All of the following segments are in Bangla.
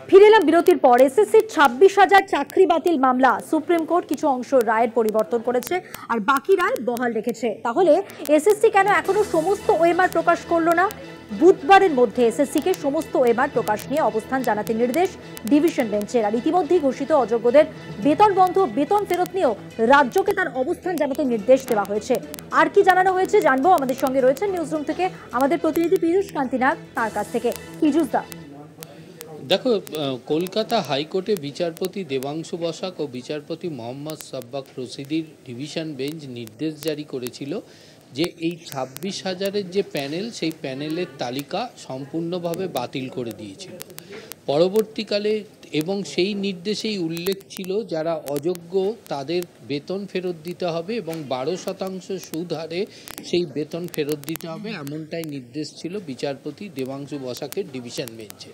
ফিরে এলাম বিরতির পর। এসএসসির 26,000 চাকরি বাতিল মামলা সুপ্রিম কোর্ট কিছু অংশ রায়ের পরিবর্তন করেছে আর বাকি রায় বহাল রেখেছে। তাহলে এসএসসি কেন এখনো সমস্ত ওএমআর প্রকাশ করলো না? বুধবারের মধ্যে এসএসসিকে সমস্ত ওএমআর প্রকাশ নিয়ে অবস্থান জানাতে নির্দেশ ডিভিশন বেঞ্চের। আর ইতিমধ্যেই ঘোষিত অযোগ্যদের বেতন বন্ধ, বেতন ফেরত নিয়েও রাজ্যকে তার অবস্থান জানাতে নির্দেশ দেওয়া হয়েছে। আর কি জানানো হয়েছে জানবো। আমাদের সঙ্গে রয়েছেন নিউজরুম থেকে আমাদের প্রতিনিধি পীযূষ কান্তি নাগ, তার কাছ থেকে। পীযূষ দা, দেখো, কলকাতা হাইকোর্টে বিচারপতি দেবাংশু বসাক ও বিচারপতি মোহাম্মদ সাব্বাক রশিদির ডিভিশন বেঞ্চ নির্দেশ জারি করেছিল যে এই 26,000-এর যে প্যানেল, সেই প্যানেলের তালিকা সম্পূর্ণভাবে বাতিল করে দিয়েছিল পরবর্তীকালে। এবং সেই নির্দেশেই উল্লেখ ছিল যারা অযোগ্য তাদের বেতন ফেরত দিতে হবে এবং 12% সুদ হারে সেই বেতন ফেরত দিতে হবে, এমনটাই নির্দেশ ছিল বিচারপতি দেবাংশু বসাকের ডিভিশন বেঞ্চে।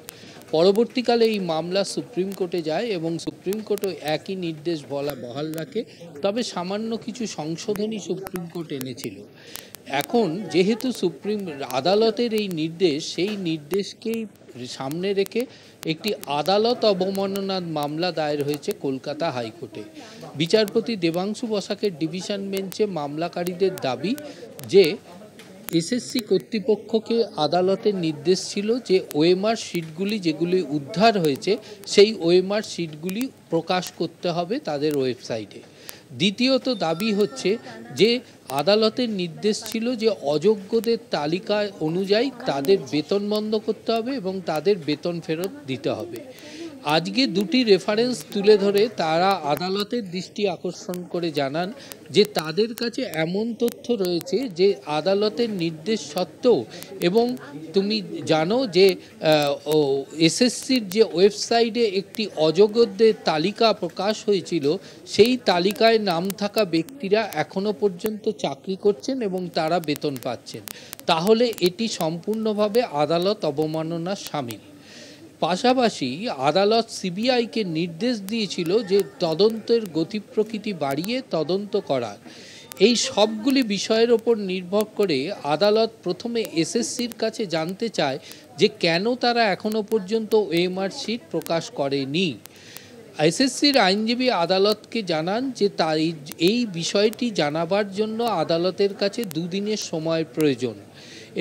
পরবর্তীকালে এই মামলা সুপ্রিম কোর্টে যায় এবং সুপ্রিম কোর্টও একই নির্দেশ বহাল রাখে, তবে সামান্য কিছু সংশোধনী সুপ্রিম কোর্ট এনেছিল। এখন যেহেতু সুপ্রিম আদালতের এই নির্দেশ, সেই নির্দেশকেই সামনে রেখে একটি আদালত অবমাননার মামলা দায়ের হয়েছে কলকাতা হাইকোর্টে। বিচারপতি দেবাংশু বসাকের ডিভিশন বেঞ্চে মামলাকারীদের দাবি যে এসএসসি কর্তৃপক্ষকে আদালতের নির্দেশ ছিল যে ওএমআর শিটগুলি যেগুলি উদ্ধার হয়েছে সেই ওএমআর শিটগুলি প্রকাশ করতে হবে তাদের ওয়েবসাইটে। দ্বিতীয়ত দাবি হচ্ছে যে আদালতের নির্দেশ ছিল যে অযোগ্যদের তালিকা অনুযায়ী তাদের বেতন বন্ধ করতে হবে এবং তাদের বেতন ফেরত দিতে হবে। আজকে দুটি রেফারেন্স তুলে ধরে তারা আদালতের দৃষ্টি আকর্ষণ করে জানান যে তাদের কাছে এমন তথ্য রয়েছে যে আদালতের নির্দেশ সত্ত্বেও, এবং তুমি জানো যে এসএসসির যে ওয়েবসাইটে একটি অযোগ্যদের তালিকা প্রকাশ হয়েছিল, সেই তালিকায় নাম থাকা ব্যক্তিরা এখনও পর্যন্ত চাকরি করছেন এবং তারা বেতন পাচ্ছেন। তাহলে এটি সম্পূর্ণভাবে আদালত অবমাননার শামিল। পাশাপাশি আদালত সিবিআইকে নির্দেশ দিয়েছিল যে তদন্তের গতি প্রকৃতি বাড়িয়ে তদন্ত করার। এই সবগুলি বিষয়ের ওপর নির্ভর করে আদালত প্রথমে এসএসসির কাছে জানতে চায় যে কেন তারা এখনও পর্যন্ত ওএমআর শিট প্রকাশ করেনি। এসএসসির আইনজীবী আদালতকে জানান যে এই বিষয়টি জানাবার জন্য আদালতের কাছে 2 দিনের সময় প্রয়োজন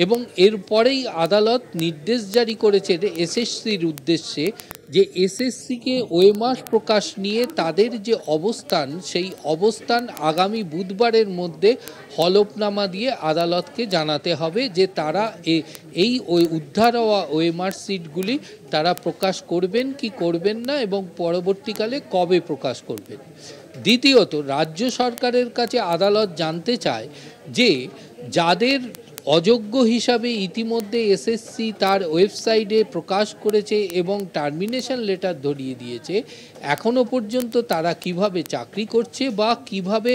এবং এরপরেই আদালত নির্দেশ জারি করেছে এসএসসির উদ্দেশ্যে যে এসএসসিকে ওএমআর প্রকাশ নিয়ে তাদের যে অবস্থান, সেই অবস্থান আগামী বুধবারের মধ্যে হলফনামা দিয়ে আদালতকে জানাতে হবে যে তারা এই উদ্ধার হওয়া ওএমআর শিটগুলি তারা প্রকাশ করবেন কি করবেন না এবং পরবর্তীকালে কবে প্রকাশ করবেন। দ্বিতীয়ত, রাজ্য সরকারের কাছে আদালত জানতে চায় যে যাদের অযোগ্য হিসাবে ইতিমধ্যে এসএসসি তার ওয়েবসাইটে প্রকাশ করেছে এবং টার্মিনেশন লেটার ধরিয়ে দিয়েছে, এখনও পর্যন্ত তারা কিভাবে চাকরি করছে বা কিভাবে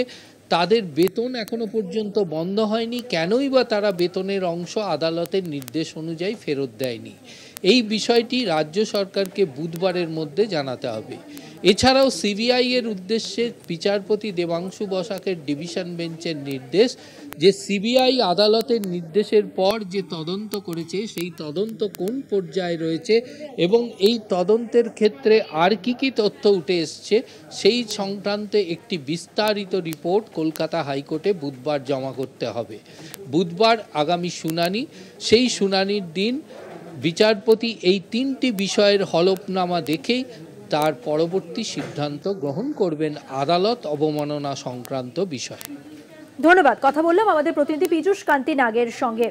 তাদের বেতন এখনও পর্যন্ত বন্ধ হয়নি, কেনই বা তারা বেতনের অংশ আদালতের নির্দেশ অনুযায়ী ফেরত দেয়নি। এই বিষয়টি রাজ্য সরকারকে বুধবারের মধ্যে জানাতে হবে। এছাড়াও সিবিআই এর উদ্দেশ্যে বিচারপতি দেবাংশু বসাকের ডিভিশন বেঞ্চের নির্দেশ যে সিবিআই আদালতের নির্দেশের পর যে তদন্ত করেছে সেই তদন্ত কোন পর্যায়ে রয়েছে এবং এই তদন্তের ক্ষেত্রে আর কি তথ্য উঠে এসছে সেই সংক্রান্তে একটি বিস্তারিত রিপোর্ট কলকাতা হাইকোর্টে বুধবার জমা করতে হবে। বুধবার আগামী শুনানি। সেই শুনানির দিন বিচারপতি এই 3টি বিষয়ের হলফনামা দেখেই তার পরবর্তী সিদ্ধান্ত গ্রহণ করবেন আদালত অবমাননা সংক্রান্ত বিষয়। ধন্যবাদ। কথা বললাম আমাদের প্রতিনিধি পীযূষ কান্তি নাগের সঙ্গে।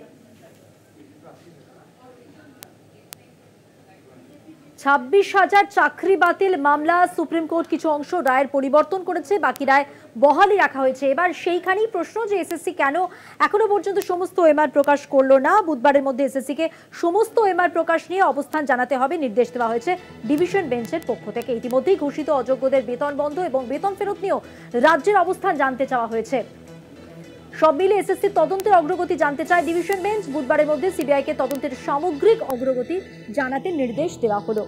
26,000 চাকরি বাতিল মামলা সুপ্রিম কোর্ট কিছু অংশ রায়ের পরিবর্তন করেছে, বাকি রায় বহালই রাখা হয়েছে। এবার সেইখানেই প্রশ্ন যে এসএসসি কেন এখনো পর্যন্ত সমস্ত ওএমআর প্রকাশ করলো না। বুধবারের মধ্যে এসএসসিকে সমস্ত ওএমআর প্রকাশ নিয়ে অবস্থান জানাতে হবে নির্দেশ দেওয়া হয়েছে ডিভিশন বেঞ্চের পক্ষ থেকে। ইতিমধ্যেই ঘোষিত অযোগ্যদের বেতন বন্ধ এবং বেতন ফেরত নিয়েও রাজ্যের অবস্থান জানতে চাওয়া হয়েছে। সব মিলে এসএসসি তদন্তের অগ্রগতি জানতে চায় ডিভিশন বেঞ্চ। বুধবারের মধ্যে সিবিআইকে তদন্তের সামগ্রিক অগ্রগতি জানাতে নির্দেশ দেওয়া হলো।